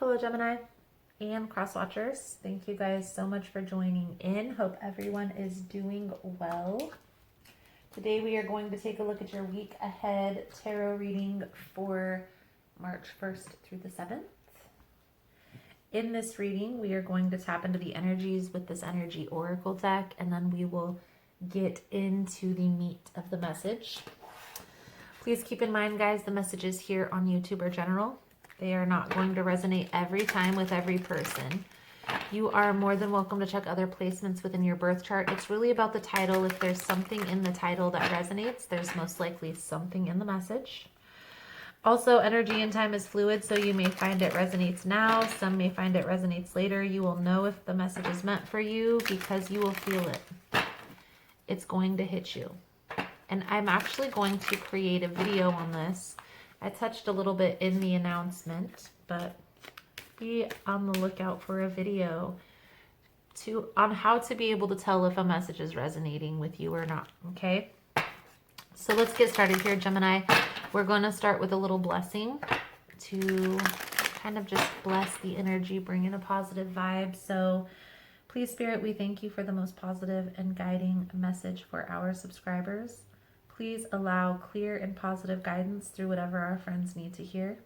Hello, Gemini and cross watchers. Thank you guys so much for joining in. Hope everyone is doing well. Today we are going to take a look at your week ahead tarot reading for March 1st through the 7th. In this reading, we are going to tap into the energies with this energy oracle deck, and then we will get into the meat of the message. Please keep in mind, guys, the messages here on YouTube are general. They are not going to resonate every time with every person. You are more than welcome to check other placements within your birth chart. It's really about the title. If there's something in the title that resonates, there's most likely something in the message. Also, energy and time is fluid, so you may find it resonates now. Some may find it resonates later. You will know if the message is meant for you because you will feel it. It's going to hit you. And I'm actually going to create a video on this. I touched a little bit in the announcement, but be on the lookout for a video on how to be able to tell if a message is resonating with you or not, okay? So let's get started here, Gemini. We're going to start with a little blessing to kind of just bless the energy, bring in a positive vibe. So please, Spirit, we thank you for the most positive and guiding message for our subscribers. Please allow clear and positive guidance through whatever our friends need to hear.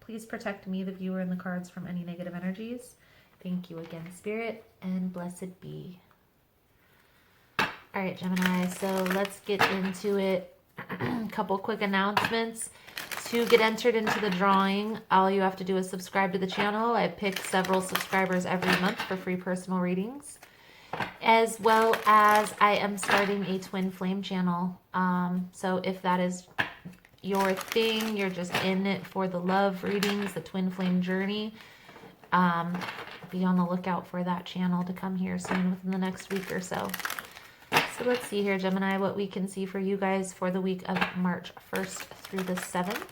Please protect me, the viewer, and the cards from any negative energies. Thank you again, Spirit, and blessed be. All right, Gemini, so let's get into it. A couple quick announcements. To get entered into the drawing, all you have to do is subscribe to the channel. I pick several subscribers every month for free personal readings. As well as I am starting a twin flame channel. So if that is your thing, you're just in it for the love readings, the twin flame journey, be on the lookout for that channel to come here soon within the next week or so. So let's see here, Gemini, what we can see for you guys for the week of March 1st through the 7th.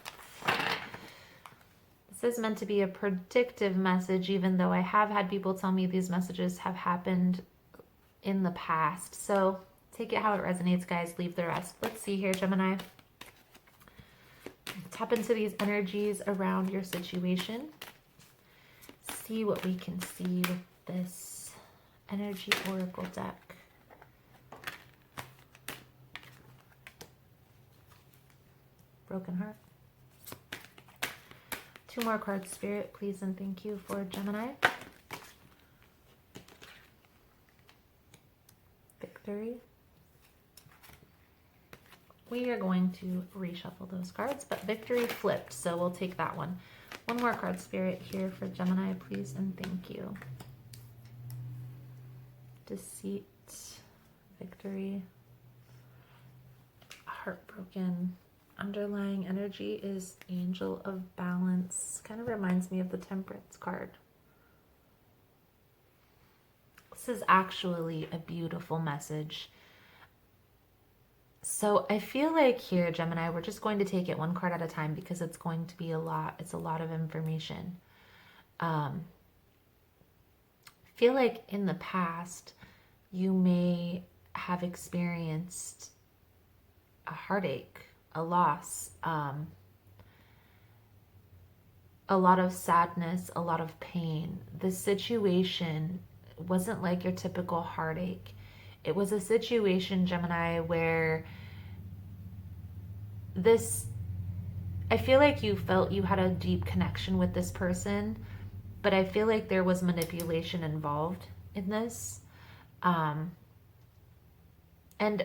This is meant to be a predictive message, even though I have had people tell me these messages have happened in the past. So take it how it resonates, guys. Leave the rest. Let's see here, Gemini. Tap into these energies around your situation. See what we can see with this energy oracle deck. Broken heart. 2 more cards, Spirit, please and thank you for Gemini. Victory. We are going to reshuffle those cards, but victory flipped, so we'll take that one. 1 more card, Spirit, here for Gemini, please and thank you. Deceit, victory, heartbroken. Underlying energy is Angel of Balance. Kind of reminds me of the Temperance card. This is actually a beautiful message. So I feel like here, Gemini, we're just going to take it 1 card at a time because it's going to be a lot. It's a lot of information. Feel like in the past, you may have experienced a heartache, a loss, a lot of sadness, a lot of pain. This situation wasn't like your typical heartache. It was a situation, Gemini, where I feel like you felt you had a deep connection with this person, but I feel like there was manipulation involved in this. And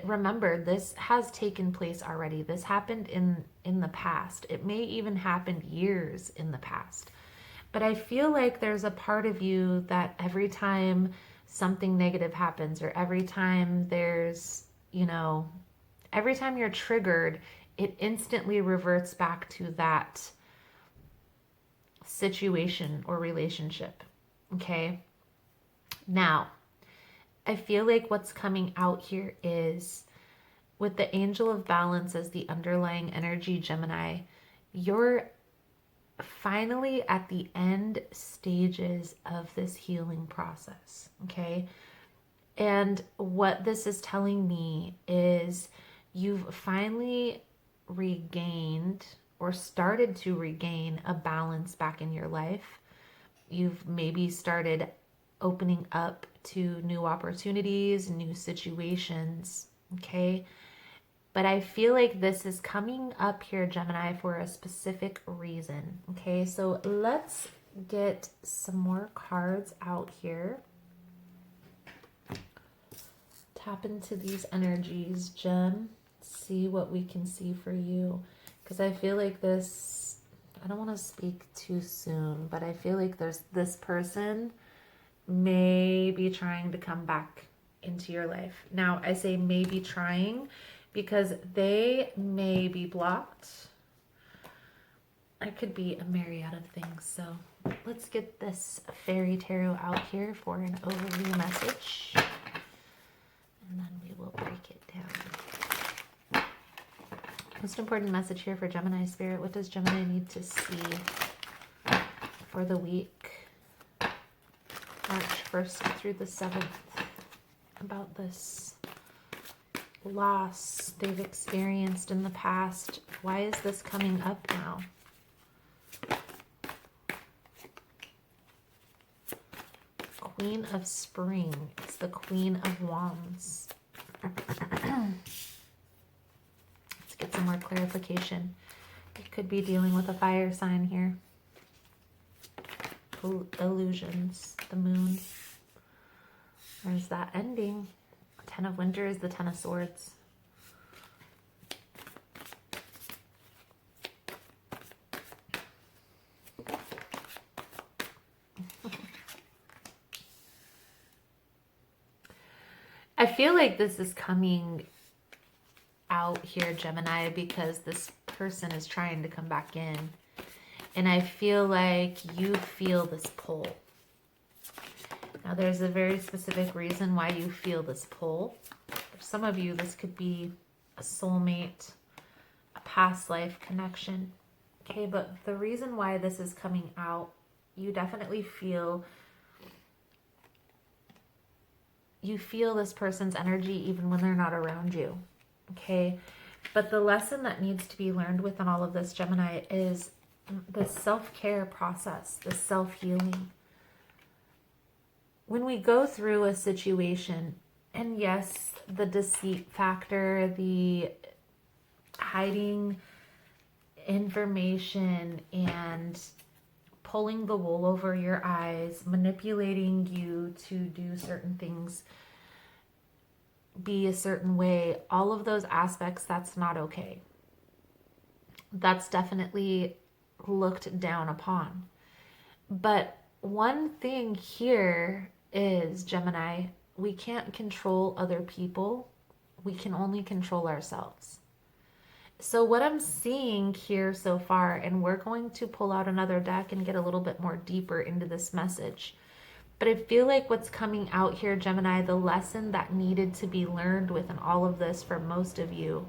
remember, this has taken place already. This happened in the past. It may even happen years in the past. But I feel like there's a part of you that every time something negative happens, or every time there's, every time you're triggered, it instantly reverts back to that situation or relationship. Okay? Now, I feel like what's coming out here is with the Angel of Balance as the underlying energy, Gemini, you're finally at the end stages of this healing process, okay? And what this is telling me is you've finally regained or started to regain a balance back in your life. You've maybe started opening up to new opportunities, new situations, okay? But I feel like this is coming up here, Gemini, for a specific reason, okay? So let's get some more cards out here. Tap into these energies, Gem. See what we can see for you. Because I feel like this, I don't want to speak too soon, but I feel like there's this person may be trying to come back into your life. Now, I say maybe trying because they may be blocked. It could be a myriad of things. So let's get this fairy tarot out here for an overview message. And then we will break it down. Most important message here for Gemini Spirit. What does Gemini need to see for the week? March 1st through the 7th. About this loss they've experienced in the past. Why is this coming up now? Queen of Spring. It's the Queen of Wands. Let's get some more clarification. It could be dealing with a fire sign here. Illusions. The Moon. There's that ending. Ten of Winter is the Ten of Swords. I feel like this is coming out here, Gemini, because this person is trying to come back in. And I feel like you feel this pull. Now, there's a very specific reason why you feel this pull. For some of you, this could be a soulmate, a past life connection. Okay, but the reason why this is coming out, you definitely feel... You feel this person's energy even when they're not around you, okay? But the lesson that needs to be learned within all of this, Gemini, is the self-care process, the self-healing. When we go through a situation, and yes, the deceit factor, the hiding information and pulling the wool over your eyes, manipulating you to do certain things, be a certain way, all of those aspects, that's not okay. That's definitely looked down upon. But one thing here is, Gemini, we can't control other people. We can only control ourselves. So what I'm seeing here so far, and we're going to pull out another deck and get a little bit more deeper into this message, but I feel like what's coming out here, Gemini, the lesson that needed to be learned within all of this for most of you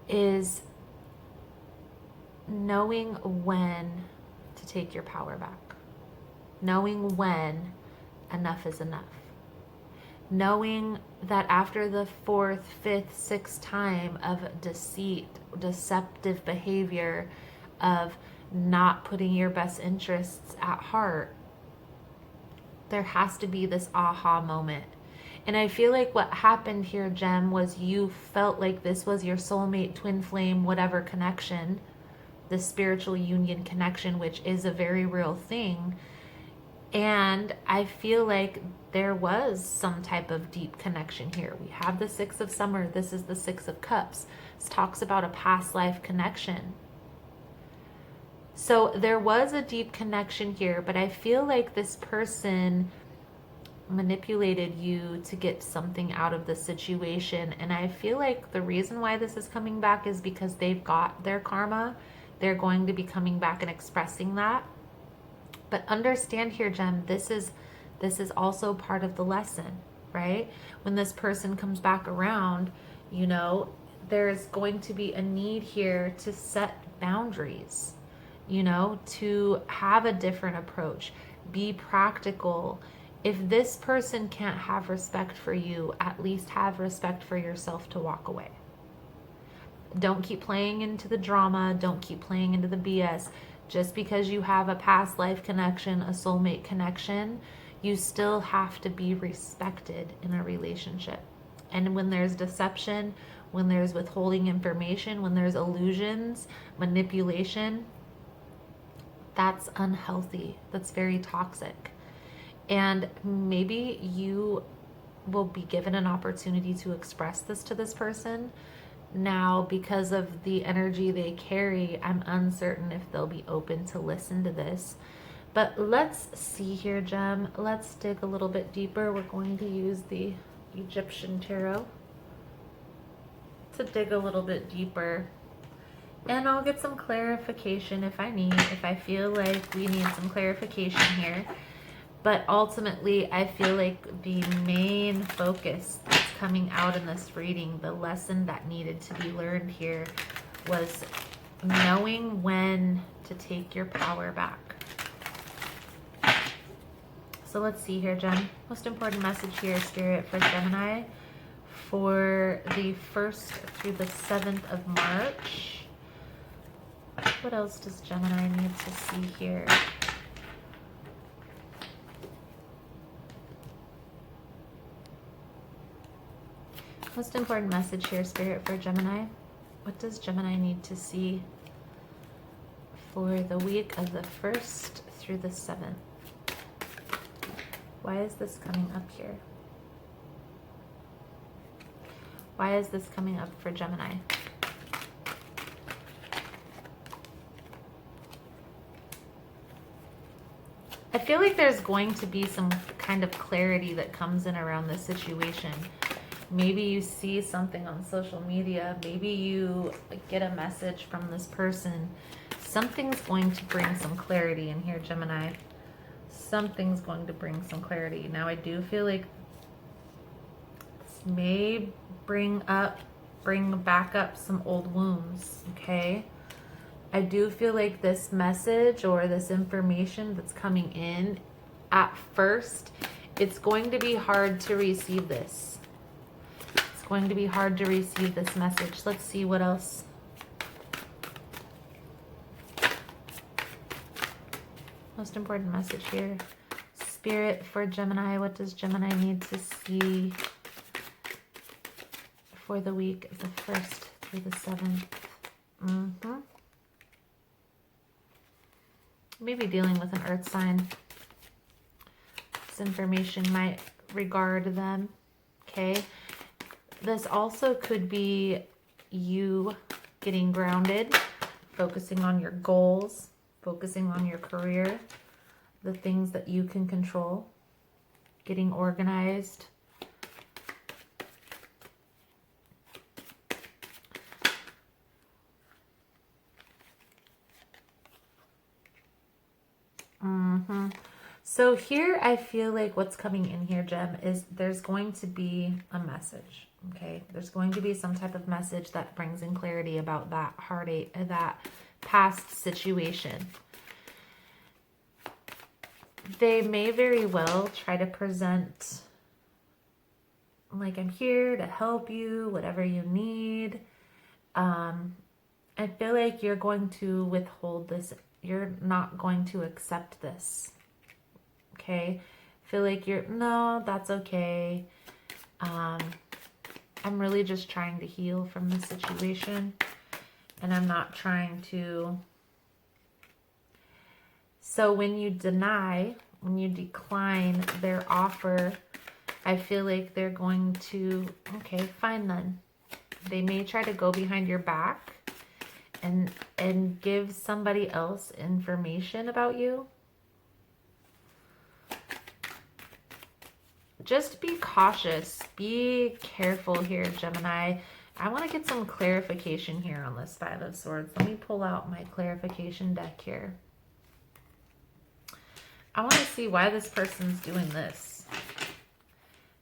is knowing when to take your power back. Knowing when enough is enough. Knowing that after the 4th, 5th, 6th time of deceit, deceptive behavior, of not putting your best interests at heart, there has to be this aha moment. And I feel like what happened here, Gem, was you felt like this was your soulmate, twin flame, whatever connection, the spiritual union connection, which is a very real thing. And I feel like there was some type of deep connection here. We have the 6 of Summer. This is the 6 of Cups. This talks about a past life connection. So there was a deep connection here, but I feel like this person manipulated you to get something out of the situation. And I feel like the reason why this is coming back is because they've got their karma. They're going to be coming back and expressing that. But understand here, Gem, this is also part of the lesson, right? When this person comes back around, you know, there's going to be a need here to set boundaries, you know, to have a different approach, be practical. If this person can't have respect for you, at least have respect for yourself to walk away. Don't keep playing into the drama. Don't keep playing into the BS. Just because you have a past life connection, a soulmate connection, you still have to be respected in a relationship. And when there's deception, when there's withholding information, when there's illusions, manipulation, that's unhealthy. That's very toxic. And maybe you will be given an opportunity to express this to this person. Now, because of the energy they carry, I'm uncertain if they'll be open to listen to this. But let's see here, Gem. Let's dig a little bit deeper. We're going to use the Egyptian tarot to dig a little bit deeper. And I'll get some clarification if I feel like we need some clarification here. But ultimately, I feel like the main focus that's coming out in this reading, the lesson that needed to be learned here, was knowing when to take your power back. So let's see here, Jen. Most important message here, Spirit, for Gemini for the 1st through the 7th of March. What else does Gemini need to see here? Most important message here, Spirit, for Gemini. What does Gemini need to see for the week of the 1st through the 7th? Why is this coming up here? Why is this coming up for Gemini? I feel like there's going to be some kind of clarity that comes in around this situation. Maybe you see something on social media. Maybe you get a message from this person. Something's going to bring some clarity in here, Gemini. Something's going to bring some clarity. Now, I do feel like this may bring back up some old wounds, okay? I do feel like this message or this information that's coming in, at first, it's going to be hard to receive this. It's going to be hard to receive this message. Let's see what else. Most important message here. Spirit, for Gemini, what does Gemini need to see for the week of the 1st through the 7th? Maybe dealing with an earth sign. This information might regard them, okay? This also could be you getting grounded, focusing on your goals, focusing on your career, the things that you can control, getting organized. So here I feel like what's coming in here, Gem, is there's going to be a message, okay? There's going to be some type of message that brings in clarity about that heartache, that past situation. They may very well try to present like, I'm here to help you, whatever you need. I feel like you're going to withhold this. You're not going to accept this. Okay? Feel like no, that's okay. I'm really just trying to heal from this situation. And I'm not trying to. So when you decline their offer, I feel like they're going to, okay, fine then. They may try to go behind your back and give somebody else information about you. Just be cautious. Be careful here, Gemini. I want to get some clarification here on this Five of Swords. Let me pull out my clarification deck here. I want to see why this person's doing this.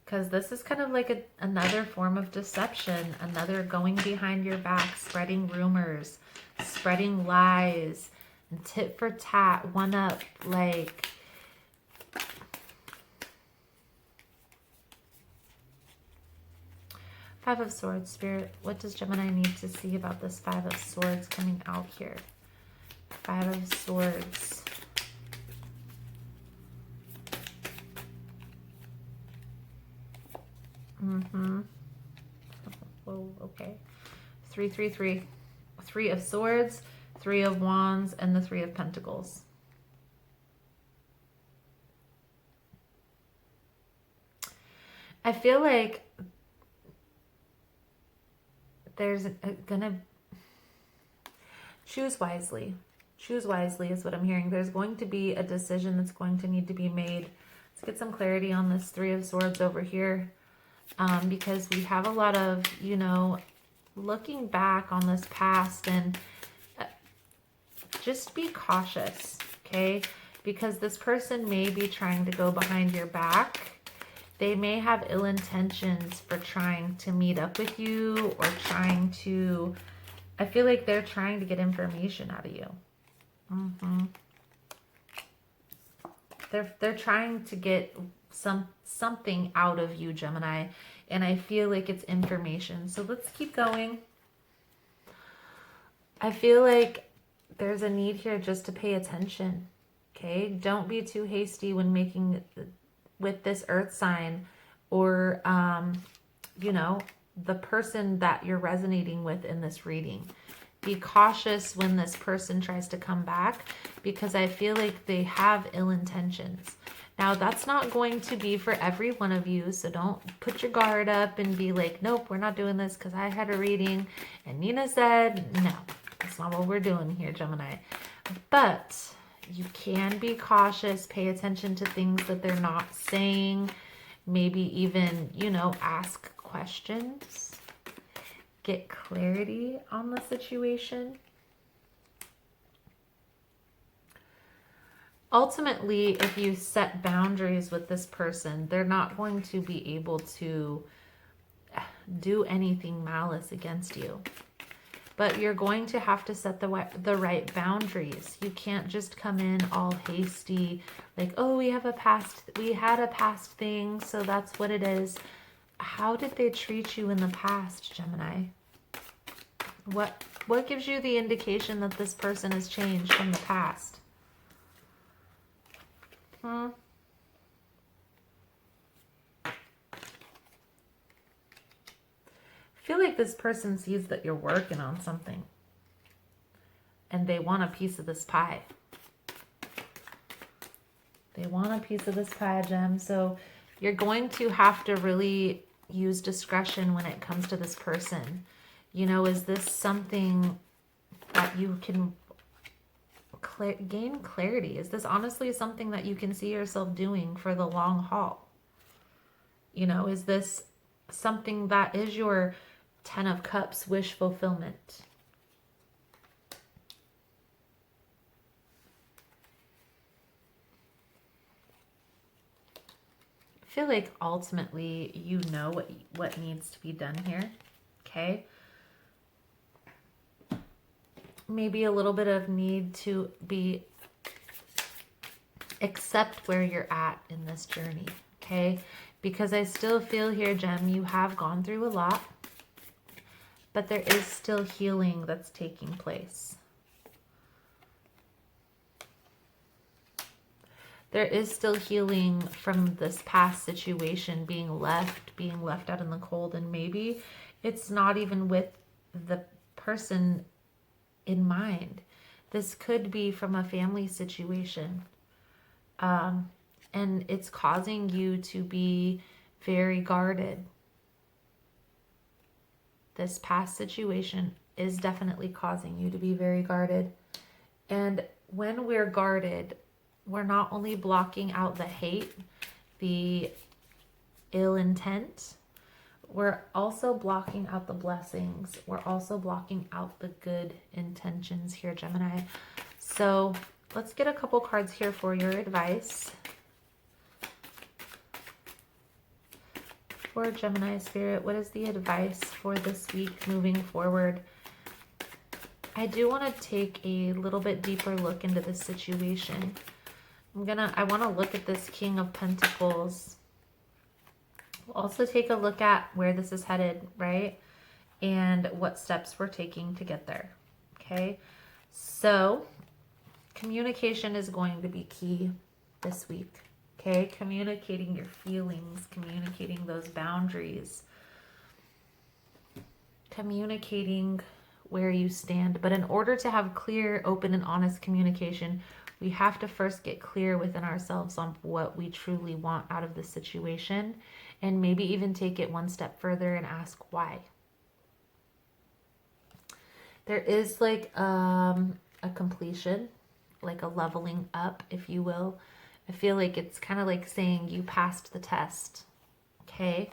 Because this is kind of like another form of deception. Another going behind your back, spreading rumors, spreading lies, and tit for tat, one up, like... Five of Swords, Spirit. What does Gemini need to see about this Five of Swords coming out here? Five of Swords. Whoa, okay. 3, 3, 3. Three of Swords, Three of Wands, and the Three of Pentacles. I feel like there's gonna choose wisely. Choose wisely is what I'm hearing. There's going to be a decision that's going to need to be made. Let's get some clarity on this Three of Swords over here. Because we have a lot of, you know, looking back on this past, and just be cautious, okay? Because this person may be trying to go behind your back. They may have ill intentions for trying to meet up with you, or trying to, I feel like they're trying to get information out of you. They're trying to get something out of you, Gemini, and I feel like it's information. So let's keep going. I feel like there's a need here just to pay attention, okay? Don't be too hasty when making with this earth sign, or you know, the person that you're resonating with in this reading. Be cautious when this person tries to come back, because I feel like they have ill intentions. Now, that's not going to be for every one of you, so don't put your guard up and be like, nope, we're not doing this because I had a reading and Nina said, no, that's not what we're doing here, Gemini. But you can be cautious, pay attention to things that they're not saying, maybe even, you know, ask questions, get clarity on the situation. Ultimately, if you set boundaries with this person, they're not going to be able to do anything malice against you. But you're going to have to set the right boundaries. You can't just come in all hasty, like, oh, we had a past thing, so that's what it is. How did they treat you in the past, Gemini? What gives you the indication that this person has changed from the past? I feel like this person sees that you're working on something and they want a piece of this pie. They want a piece of this pie, Gem. So you're going to have to really use discretion when it comes to this person. You know, is this something that you can gain clarity? Is this honestly something that you can see yourself doing for the long haul? You know, is this something that is your Ten of Cups wish fulfillment? I feel like ultimately you know what needs to be done here, okay? Maybe a little bit of need to accept where you're at in this journey, okay? Because I still feel here, Gem, you have gone through a lot, but there is still healing that's taking place. There is still healing from this past situation, being left out in the cold, and maybe it's not even with the person in mind. This could be from a family situation. And it's causing you to be very guarded. This past situation is definitely causing you to be very guarded. And when we're guarded, we're not only blocking out the hate, the ill intent, we're also blocking out the blessings. We're also blocking out the good intentions here, Gemini. So let's get a couple cards here for your advice. For Gemini Spirit, what is the advice for this week moving forward? I do want to take a little bit deeper look into this situation. I want to look at this King of Pentacles. We'll also take a look at where this is headed, right? And what steps we're taking to get there. Okay. So Communication is going to be key this week. Okay, communicating your feelings, communicating those boundaries, communicating where you stand. But in order to have clear, open, and honest communication, we have to first get clear within ourselves on what we truly want out of the situation, and maybe even take it one step further and ask why. There is like a completion, like a leveling up, if you will. I feel like it's kind of like saying you passed the test. Okay?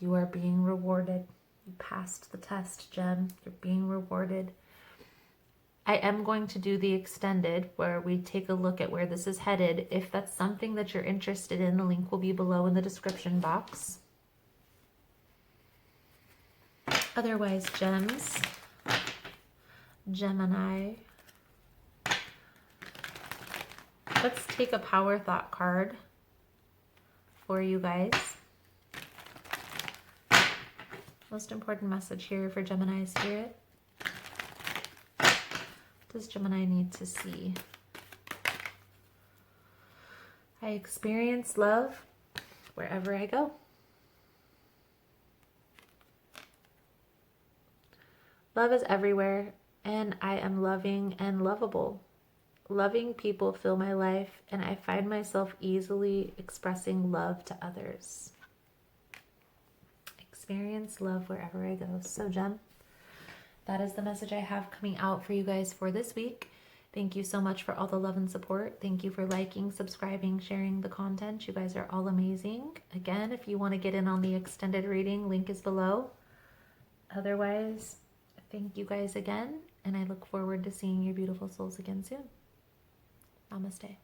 You are being rewarded. You passed the test, Jem. You're being rewarded. I am going to do the extended where we take a look at where this is headed. If that's something that you're interested in, the link will be below in the description box. Otherwise, gems, Gemini. Let's take a power thought card for you guys. Most important message here for Gemini spirit. What does Gemini need to see? I experience love wherever I go. Love is everywhere, and I am loving and lovable. Loving people fill my life, and I find myself easily expressing love to others. Experience love wherever I go. So, Jem, that is the message I have coming out for you guys for this week. Thank you so much for all the love and support. Thank you for liking, subscribing, sharing the content. You guys are all amazing. Again, if you want to get in on the extended reading, link is below. Otherwise, thank you guys again, and I look forward to seeing your beautiful souls again soon. Namaste.